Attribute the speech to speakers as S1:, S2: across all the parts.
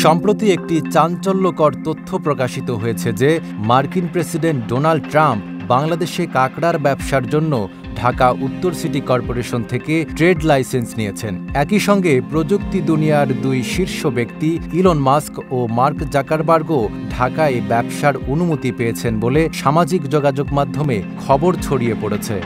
S1: সম্প্রতি একটি চাঞ্চল্যকর তথ্য প্রকাশিত হয়েছে যে মার্কিন প্রেসিডেন্ট ডোনাল্ড ট্রাম্প বাংলাদেশে কাঁকড়ার ব্যবসার জন্য ঢাকা উত্তর সিটি কর্পোরেশন থেকে ট্রেড লাইসেন্স নিয়েছেন। একই সঙ্গে প্রযুক্তি দুনিয়ার দুই শীর্ষ ব্যক্তি ইলন মাস্ক ও মার্ক জাকারবার্গও ঢাকায় ব্যবসার অনুমতি পেয়েছেন বলে সামাজিক যোগাযোগ মাধ্যমে খবর ছড়িয়ে পড়েছে।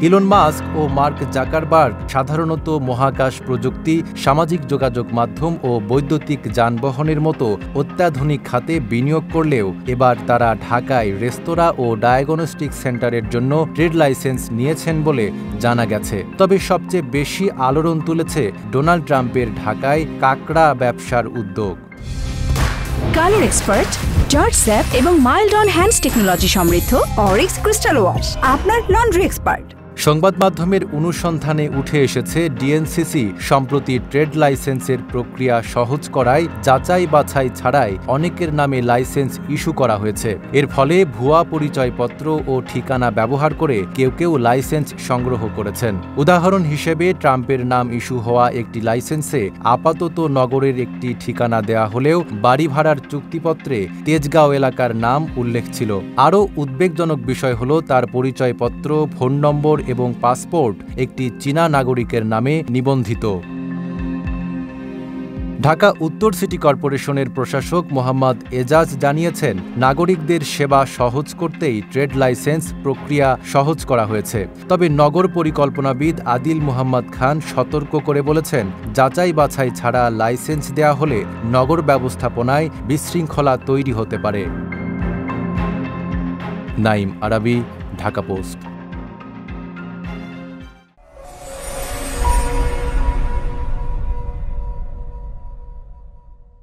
S1: ইলন মাস্ক ও মার্ক জাকারবার্গ সাধারণত মহাকাশ প্রযুক্তি, সামাজিক যোগাযোগ মাধ্যম ও বৈদ্যুতিক যানবাহনের মতো অত্যাধুনিক খাতে বিনিয়োগ করলেও এবার তারা ঢাকায় রেস্তোরাঁ ও ডায়াগনস্টিক সেন্টারের জন্য ট্রেড লাইসেন্স নিয়েছেন বলে জানা গেছে। তবে সবচেয়ে বেশি আলোড়ন তুলেছে ডোনাল্ড ট্রাম্পের ঢাকায় কাঁকড়া ব্যবসার উদ্যোগ।
S2: কালার এক্সপার্ট, জর্জ স্যাপ এবং মাইল্ড অন হ্যান্ডস টেকনোলজি সমৃদ্ধ অরিক্স ক্রিস্টাল ওয়াশ আপনার লন্ড্রি এক্সপার্ট।
S1: সংবাদ মাধ্যমের অনুসন্ধানে উঠে এসেছে ডিএনসিসি সম্প্রতি ট্রেড লাইসেন্সের প্রক্রিয়া সহজ করায় যাচাই বাছাই ছাড়াই অনেকের নামে লাইসেন্স ইস্যু করা হয়েছে। এর ফলে ভুয়া পরিচয়পত্র ও ঠিকানা ব্যবহার করে কেউ কেউ লাইসেন্স সংগ্রহ করেছেন। উদাহরণ হিসেবে ট্রাম্পের নাম ইস্যু হওয়া একটি লাইসেন্সে আপাতত নগরের একটি ঠিকানা দেয়া হলেও বাড়ি ভাড়ার চুক্তিপত্রে তেজগাঁও এলাকার নাম উল্লেখ ছিল। আরও উদ্বেগজনক বিষয় হল তার পরিচয়পত্র, ফোন নম্বর এবং পাসপোর্ট একটি চীনা নাগরিকের নামে নিবন্ধিত। ঢাকা উত্তর সিটি কর্পোরেশনের প্রশাসক মোহাম্মদ এজাজ জানিয়েছেন, নাগরিকদের সেবা সহজ করতেই ট্রেড লাইসেন্স প্রক্রিয়া সহজ করা হয়েছে। তবে নগর পরিকল্পনাবিদ আদিল মোহাম্মদ খান সতর্ক করে বলেছেন, যাচাই বাছাই ছাড়া লাইসেন্স দেয়া হলে নগর ব্যবস্থাপনায় বিশৃঙ্খলা তৈরি হতে পারে। নাইম আরাবী, ঢাকা পোস্ট।